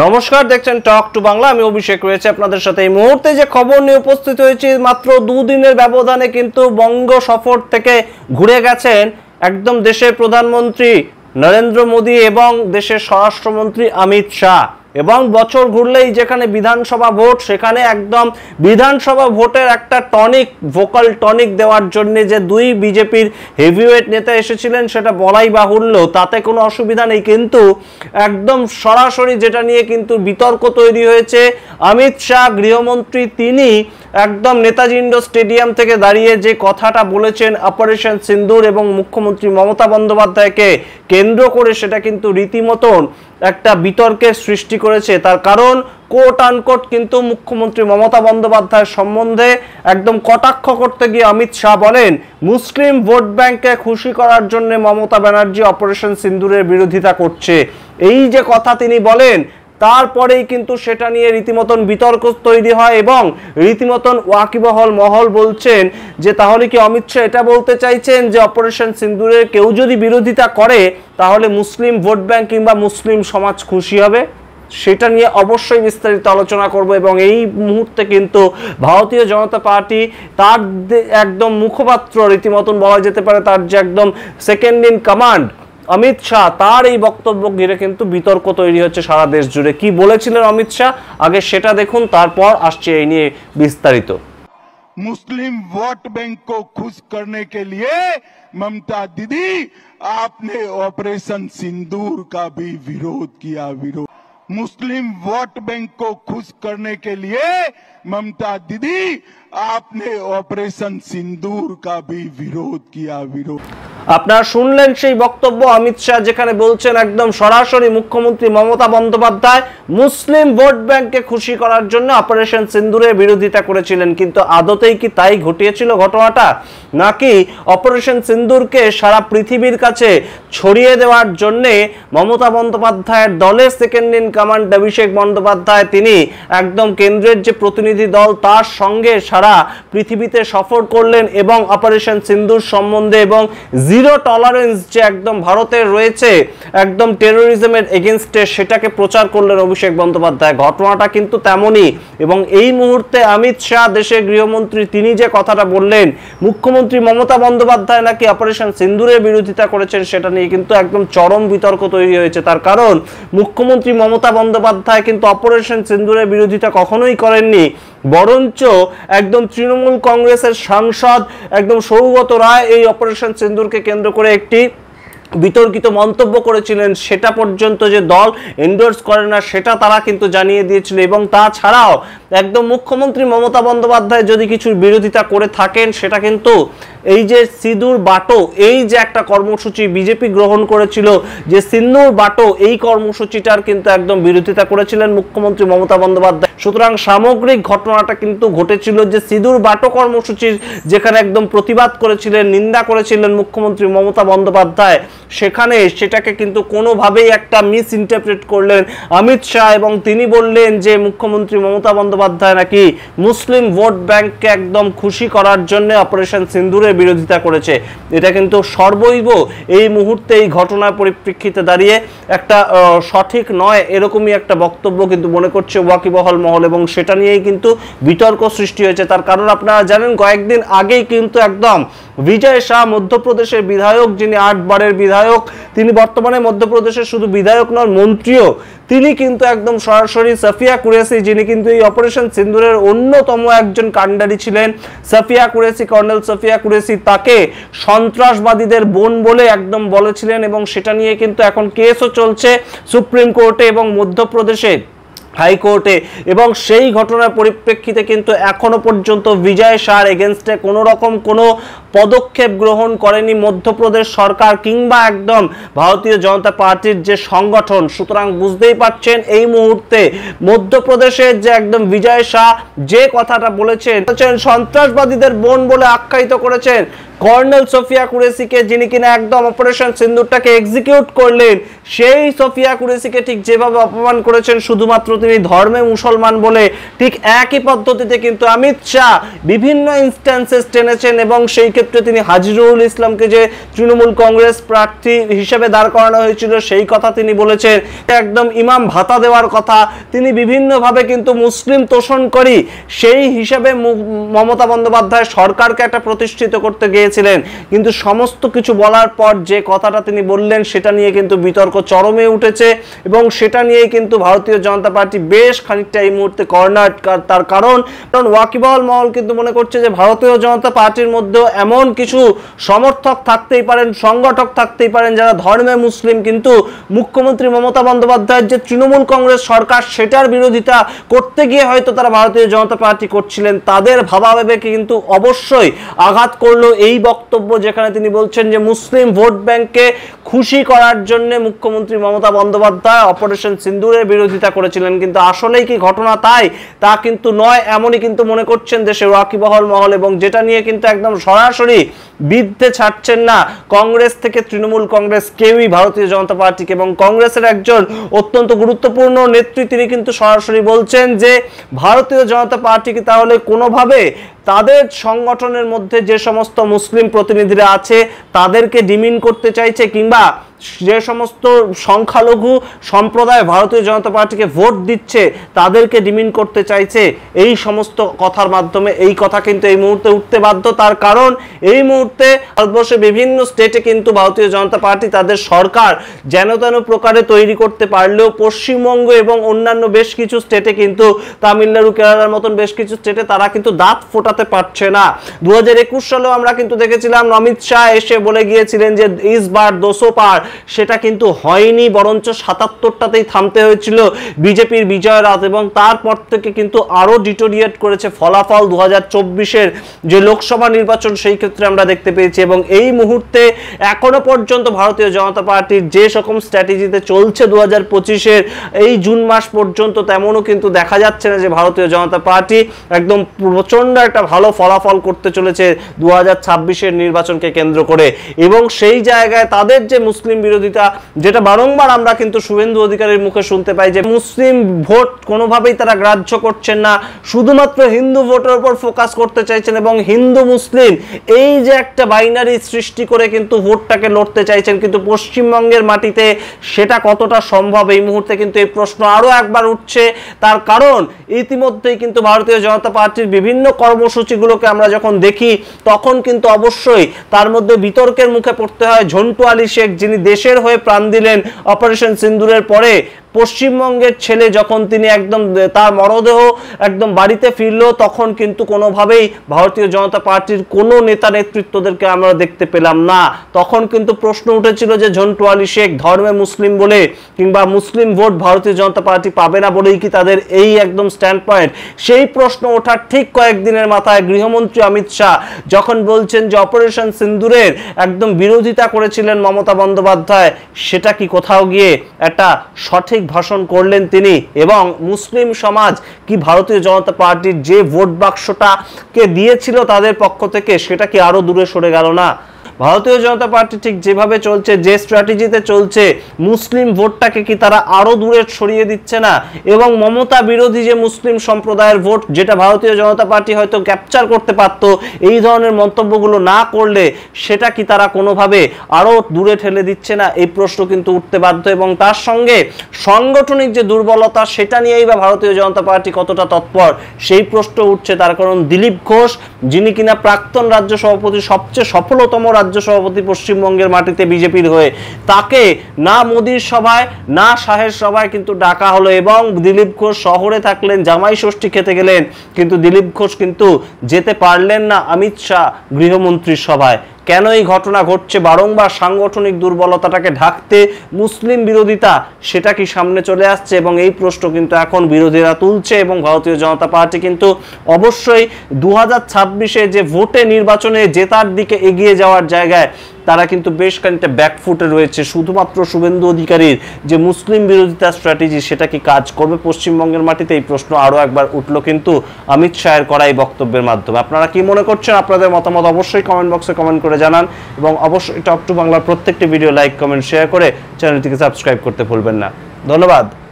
নমস্কার, দেখছেন talk to Bangla. আমি অভিষেক রয়েছে আপনাদের সাথে। এই মুহূর্তে যে খবর নিয়ে উপস্থিত হয়েছি, মাত্র দুদিনের ব্যবধানে কিন্তু বঙ্গ সফর থেকে ঘুরে গেছেন একদম দেশের প্রধানমন্ত্রী নরেন্দ্র মোদী এবং দেশের স্বরাষ্ট্রমন্ত্রী অমিত শাহ। এবং বছর ঘুরলেই যেখানে বিধানসভা ভোট, সেখানে একদম বিধানসভা ভোটের একটা টনিক, ভোকাল টনিক দেওয়ার জন্য যে দুই বিজেপির হেভিওয়েট নেতা এসেছিলেন সেটা বলাই বাহুল্য, তাতে কোনো অসুবিধা নেই। কিন্তু একদম সরাসরি যেটা নিয়ে কিন্তু বিতর্ক তৈরি হয়েছে, অমিত শাহ গৃহমন্ত্রী তিনি একদম নেতাজি ইন্ডোর স্টেডিয়াম থেকে দাঁড়িয়ে যে কথাটা বলেছেন অপারেশন সিন্দুর এবং মুখ্যমন্ত্রী মমতা বন্দ্যোপাধ্যায়কে কেন্দ্র করে, সেটা কিন্তু রীতিমতন একটা বিতর্কের সৃষ্টি করেছে। তার কারণ কোট আনকোট কিন্তু মুখ্যমন্ত্রী মমতা বন্দ্যোপাধ্যায়ের সম্বন্ধে একদম কটাক্ষ করতে গিয়ে অমিত শাহ বলেন, মুসলিম ভোট ব্যাংককে খুশি করার জন্য মমতা ব্যানার্জি অপারেশন সিন্দুরের বিরোধিতা করছে। এই যে কথা তিনি বলেন, তারপরেই কিন্তু সেটা নিয়ে রীতিমতন বিতর্ক তৈরি হয় এবং রীতিমতন ওয়াকিবহল মহল বলছেন যে তাহলে কি অমিত শাহ এটা বলতে চাইছেন যে অপারেশন সিন্দুরের কেউ যদি বিরোধিতা করে তাহলে মুসলিম ভোট ব্যাংক কিংবা মুসলিম সমাজ খুশি হবে? সেটা নিয়ে অবশ্যই বিস্তারিত আলোচনা করব। এবং এই মুহূর্তে কিন্তু ভারতীয় জনতা পার্টি তার একদম মুখপাত্র, রীতিমতন বলা যেতে পারে তার যে একদম second in command Amit Shah, তার এই বক্তব্য ঘিরে কিন্তু বিতর্ক তৈরি হচ্ছে সারা দেশ জুড়ে। কি বলেছিলেন অমিত শাহ, আগে সেটা দেখুন, তারপর আসছে এই নিয়ে বিস্তারিত। मुस्लिम वोट बैंक को खुश करने के लिए ममता दीदी आपने ऑपरेशन सिंदूर का भी विरोध किया। मुस्लिम वोट बैंक को खुश करने के लिए ममता दीदी आपने ऑपरेशन सिंदूर का भी विरोध किया। আপনারা শুনলেন সেই বক্তব্য অমিত শাহ, যেখানে বলছেন একদম সরাসরি মুখ্যমন্ত্রী মমতা বন্দ্যোপাধ্যায় মুসলিম ভোট ব্যাংককে খুশি করার জন্য অপারেশন সিন্দুরের বিরোধিতা করেছিলেন। কিন্তু আদতেই কি তাই ঘটিয়েছিল ঘটনাটা, নাকি অপারেশন সিন্দুরকে সারা পৃথিবীর কাছে ছড়িয়ে দেওয়ার জন্য মমতা বন্দ্যোপাধ্যায়ের দলের second in command Abhishek Bandyopadhyay তিনি একদম কেন্দ্রের যে প্রতিনিধি দল তার সঙ্গে সারা পৃথিবীতে সফর করলেন এবং অপারেশন সিন্দুর সম্বন্ধে এবং জিরো টলারেন্স যে একদম ভারতের রয়েছে একদম টেরোরিজমের এগেইনস্টে, সেটাকে প্রচার করলেন অভিষেক বন্দ্যোপাধ্যায়। ঘটনাটা কিন্তু তেমনই। এবং এই মুহূর্তে অমিত শাহ দেশের গৃহমন্ত্রী তিনি যে কথাটা বললেন, মুখ্যমন্ত্রী মমতা বন্দ্যোপাধ্যায় নাকি অপারেশন সিন্দুরের বিরোধিতা করেছেন, সেটা নিয়ে কিন্তু একদম চরম বিতর্ক তৈরি হয়েছে। তার কারণ মুখ্যমন্ত্রী মমতা বন্দ্যোপাধ্যায় কিন্তু অপারেশন সিন্দুরের বিরোধিতা কখনোই করেননি, বরঞ্চ একদম তৃণমূল কংগ্রেসের সাংসদ একদম সৌগত রায় এই অপারেশন সিন্দুরকে কেন্দ্র করে একটি বিতর্কিত মন্তব্য করেছিলেন। সেটা পর্যন্ত যে দল এন্ডোর্স করে না সেটা তারা কিন্তু জানিয়ে দিয়েছিল। এবং তাছাড়াও একদম মুখ্যমন্ত্রী মমতা বন্দ্যোপাধ্যায় যদি কিছু বিরোধিতা করে থাকেন, সেটা কিন্তু এই যে সিঁদুর বাটো, এই যে একটা কর্মসূচি বিজেপি গ্রহণ করেছিল, যে সিন্দুর বাটো, এই কর্মসূচিটার কিন্তু একদম বিরোধিতা করেছিলেন মুখ্যমন্ত্রী মমতা বন্দ্যোপাধ্যায়। সুতরাং সামগ্রিক ঘটনাটা কিন্তু ঘটেছিল যে সিঁদুর বাটো কর্মসূচির যেখানে একদম প্রতিবাদ করেছিলেন, নিন্দা করেছিলেন মুখ্যমন্ত্রী মমতা বন্দ্যোপাধ্যায়, সেখানে সেটাকে কিন্তু কোনোভাবেই একটা মিস ইন্টারপ্রেট করলেন অমিত শাহ এবং তিনি বললেন যে মুখ্যমন্ত্রী মমতা বন্দ্যোপাধ্যায় নাকি মুসলিম ভোট ব্যাংককে একদম খুশি করার জন্য অপারেশন সিন্দুরের বিরোধিতা করেছে। এটা কিন্তু সর্বৈব এই মুহূর্তে এই ঘটনার পরিপ্রেক্ষিতে দাঁড়িয়ে একটা সঠিক নয়, এরকমই একটা বক্তব্য কিন্তু মনে করছে ওয়াকিবহল মহল এবং সেটা নিয়েই কিন্তু বিতর্ক সৃষ্টি হয়েছে। তার কারণ আপনারা জানেন, কয়েকদিন আগেই কিন্তু একদম বিজয় শাহ, মধ্যপ্রদেশের বিধায়ক, যিনি 8 বারের বিধায়ক, তিনি বর্তমানে মধ্যপ্রদেশের শুধু বিধায়ক নন, মন্ত্রীও, তিনি কিন্তু একদম সরাসরি সাফিয়া কুরেশি, যিনি কিন্তু এই অপারেশন সিন্দুরের অন্যতম একজন কাণ্ডারি ছিলেন, সাফিয়া কুরেশি, কর্নেল সাফিয়া কুরেশি, তাকে সন্ত্রাসবাদীদের বোন বলে একদম বলেছিলেন। এবং সেটা নিয়ে কিন্তু এখন কেসও চলছে সুপ্রিম কোর্টে এবং মধ্যপ্রদেশে হাইকোর্টে। এবং সেই ঘটনার পরিপ্রেক্ষিতে কিন্তু এখনো পর্যন্ত বিজয় শাহর এগেনস্টে কোনো রকম কোনো পদক্ষেপ গ্রহণ করেনি মধ্যপ্রদেশ সরকার কিংবা একদম ভারতীয় জনতা পার্টির যে সংগঠন। সুতরাং বুঝতেই পারছেন এই মুহূর্তে মধ্যপ্রদেশের যে একদম বিজয় শাহ যে কথাটা বলেছেন, সন্ত্রাসবাদীদের বোন বলে আখ্যায়িত করেছেন, কর্নেল সোফিয়া কুরেশিকে, যিনি কিনা একদম অপারেশন সিন্দুরটাকে এক্সিকিউট করলেন, সেই সোফিয়া কুরেশিকে ঠিক যেভাবে অপমান করেছেন শুধুমাত্র তিনি ধর্মে মুসলমান বলে, ঠিক একই পদ্ধতিতে কিন্তু অমিত শাহ বিভিন্ন ইনস্ট্যান্সেস টেনেছেন এবং সেই ক্ষেত্রে তিনি হাজিরুল ইসলামকে যে তৃণমূল কংগ্রেস প্রার্থী হিসেবে দাঁড় করানো হয়েছিল সেই কথা তিনি বলেছেন, একদম ইমাম ভাতা দেওয়ার কথা, তিনি বিভিন্নভাবে কিন্তু মুসলিম তোষণকারী সেই হিসাবে মমতা বন্দ্যোপাধ্যায় সরকারকে একটা প্রতিষ্ঠিত করতে গিয়েছিলেন। কিন্তু সমস্ত কিছু বলার পর যে কথাটা তিনি বললেন সেটা নিয়ে কিন্তু বিতর্ক চরমে উঠেছে এবং সেটা নিয়েই কিন্তু ভারতীয় জনতা পার্টি বেশ খানিকটা এই মুহূর্তে কর্নার। তার কারণ ওয়াকিবহাল মহল কিন্তু মনে করছে যে ভারতীয় জনতা পার্টির মধ্যেও এমন কিছু সমর্থক থাকতেই পারেন, সংগঠক থাকতেই পারেন যারা ধর্মে মুসলিম, কিন্তু মুখ্যমন্ত্রী মমতা বন্দ্যোপাধ্যায়ের যে তৃণমূল কংগ্রেস সরকার সেটার বিরোধিতা করতে গিয়ে হয়তো তারা ভারতীয় জনতা পার্টি করছিলেন, তাদের ভাবাবেগে কিন্তু অবশ্যই আঘাত করলো এই বক্তব্য, যেখানে তিনি বলছেন যে মুসলিম ভোট ব্যাংককে খুশি করার জন্য মুখ্যমন্ত্রী মমতা বন্দ্যোপাধ্যায় অপারেশন সিন্দুরের বিরোধিতা করেছিলেন। কিন্তু আসলেই কি ঘটনা তাই? তা কিন্তু নয়, এমনই কিন্তু মনে করছেন দেশের ওয়াকিবহাল মহল, এবং যেটা নিয়ে কিন্তু একদম সরাসরি বিদ্ধে ছাড়ছেন না কংগ্রেস থেকে তৃণমূল কংগ্রেস কেউই ভারতীয় জনতা পার্টিকে, এবং কংগ্রেসের একজন অত্যন্ত গুরুত্বপূর্ণ নেত্রী তিনি কিন্তু সরাসরি বলছেন যে ভারতীয় জনতা পার্টিকে তাহলে কোনোভাবে তাদের সংগঠনের মধ্যে যে সমস্ত মুসলিম প্রতিনিধিরা আছে তাদেরকে ডিমিন করতে চাইছে, কিংবা যে সমস্ত সংখ্যালঘু সম্প্রদায় ভারতীয় জনতা পার্টিকে ভোট দিচ্ছে তাদেরকে ডিমিন করতে চাইছে। এই সমস্ত কথার মাধ্যমে এই কথা কিন্তু এই মুহূর্তে উঠতে বাধ্য। তার কারণ এই মুহূর্তে ভারতবর্ষে বিভিন্ন স্টেটে কিন্তু ভারতীয় জনতা পার্টি তাদের সরকার যেন তেন প্রকারে তৈরি করতে পারলেও পশ্চিমবঙ্গ এবং অন্যান্য বেশ কিছু স্টেটে কিন্তু তামিলনাড়ু, কেরালার মতন বেশ কিছু স্টেটে তারা কিন্তু দাঁত ফোটাতে পারছে না। 2021 সালেও আমরা কিন্তু দেখেছিলাম অমিত শাহ এসে বলে গিয়েছিলেন যে ইস বার 200 পার, সেটা কিন্তু হয়নি, বরঞ্চ 77টাতেই থামতে হয়েছিল বিজেপির বিজয় রাত, এবং তারপর থেকে কিন্তু আরো ডিটোরিয়েট করেছে ফলাফল 2024-এর যে লোকসভা নির্বাচন সেই ক্ষেত্রে আমরা দেখতে পেয়েছি। এবং এই মুহূর্তে এখনো পর্যন্ত ভারতীয় জনতা পার্টির যে রকম স্ট্র্যাটেজিতে চলছে 2025-এর এই জুন মাস পর্যন্ত, তেমনও কিন্তু দেখা যাচ্ছে না যে ভারতীয় জনতা পার্টি একদম প্রচন্ড একটা ভালো ফলাফল করতে চলেছে 2026-এর নির্বাচনকে কেন্দ্র করে। এবং সেই জায়গায় তাদের যে মুসলিম বিরোধিতা, যেটা বারংবার আমরা কিন্তু শুভেন্দু অধিকারীর মুখে শুনতে পাই যে মুসলিম ভোট কোনোভাবেই তারা গ্রাহ্য করছেন না, শুধুমাত্র হিন্দু ভোটের উপর ফোকাস করতে চাইছেন, এবং হিন্দু মুসলিম এই যে একটা বাইনারি সৃষ্টি করে কিন্তু ভোটটাকে লড়তে চাইছেন। কিন্তু পশ্চিমবঙ্গের মাটিতে সেটা কতটা সম্ভব এই মুহূর্তে কিন্তু এই প্রশ্ন আরো একবার উঠছে। তার কারণ ইতিমধ্যেই কিন্তু ভারতীয় জনতা পার্টির বিভিন্ন কর্মসূচিগুলোকে আমরা যখন দেখি তখন কিন্তু অবশ্যই তার মধ্যে বিতর্কের মুখে পড়তে হয় ঝন্টু আলী শেখ, যিনি দেশের হয়ে প্রাণ দিলেন অপারেশন সিন্দুরের পরে। পশ্চিমবঙ্গের ছেলে যখন তিনি একদম তার মরদেহ একদম বাড়িতে ফিরলো, তখন কিন্তু কোনোভাবেই ভারতীয় জনতা পার্টির কোনো নেতা নেতৃত্বদেরকে আমরা দেখতে পেলাম না। তখন কিন্তু প্রশ্ন উঠেছিল যে ঝন্টু আলী শেখ ধর্মে মুসলিম বলে কিংবা মুসলিম ভোট ভারতীয় জনতা পার্টি পাবে না বলেই কি তাদের এই একদম স্ট্যান্ড পয়েন্ট? সেই প্রশ্ন ওঠার ঠিক কয়েকদিনের মাথায় গৃহমন্ত্রী অমিত শাহ যখন বলছেন যে অপারেশন সিন্দুরের একদম বিরোধিতা করেছিলেন মমতা বন্দ্যোপাধ্যায়, সেটা কি কোথাও গিয়ে একটা সঠিক ভাষণ করলেন তিনি, এবং মুসলিম সমাজ কি ভারতীয় জনতা পার্টির যে ভোট বাক্সটাকে দিয়েছিল তাদের পক্ষ থেকে সেটা কি আরো দূরে সরে গেল না? ভারতীয় জনতা পার্টি ঠিক যেভাবে চলছে, যে স্ট্র্যাটেজিতে চলছে, মুসলিম ভোটটাকে কি তারা আরো দূরে সরিয়ে দিচ্ছে না? এবং মমতা বিরোধী যে মুসলিম সম্প্রদায়ের ভোট, যেটা ভারতীয় জনতা পার্টি হয়তো ক্যাপচার করতে পারতো এই ধরনের মন্তব্যগুলো না করলে, সেটা কি তারা কোনোভাবে আরো দূরে ঠেলে দিচ্ছে না? এই প্রশ্ন কিন্তু উঠতে বাধ্য। এবং তার সঙ্গে সাংগঠনিক যে দুর্বলতা সেটা নিয়েই বা ভারতীয় জনতা পার্টি কতটা তৎপর সেই প্রশ্ন উঠছে। তার কারণ দিলীপ ঘোষ, যিনি কিনা প্রাক্তন রাজ্য সভাপতি, সবচেয়ে সফলতম রাজ্য সভাপতি পশ্চিমবঙ্গের মাটিতে বিজেপির হয়ে, তাকে না মোদির সভায় না শাহের সভায় কিন্তু ডাকা হলো, এবং দিলীপ ঘোষ শহরে থাকলেন, জামাই ষষ্ঠী খেতে গেলেন, কিন্তু দিলীপ ঘোষ কিন্তু যেতে পারলেন না অমিত শাহ গৃহমন্ত্রীর সভায়। কেন এই ঘটনা ঘটছে? বারংবার সাংগঠনিক দুর্বলতাটাকে ঢাকতে মুসলিম বিরোধিতা সেটা কি সামনে চলে আসছে? এবং এই প্রশ্ন কিন্তু এখন বিরোধীরা তুলছে, এবং ভারতীয় জনতা পার্টি কিন্তু অবশ্যই 2026-এ যে ভোটে নির্বাচনে জেতার দিকে এগিয়ে যাওয়ার জায়গায় তারা কিন্তু বেশ খানিকটা ব্যাকফুটে রয়েছে। শুধুমাত্র শুভেন্দু অধিকারীর যে মুসলিম বিরোধিতা স্ট্র্যাটেজি সেটা কি কাজ করবে পশ্চিমবঙ্গের মাটিতে, এই প্রশ্ন আরও একবার উঠলো কিন্তু অমিত শাহের করা এই বক্তব্যের মাধ্যমে। আপনারা কি মনে করছেন? আপনাদের মতামত অবশ্যই কমেন্ট বক্সে কমেন্ট করে জানান এবং অবশ্যই টক টু বাংলার প্রত্যেকটি ভিডিও লাইক কমেন্ট শেয়ার করে চ্যানেলটিকে সাবস্ক্রাইব করতে ভুলবেন না। ধন্যবাদ।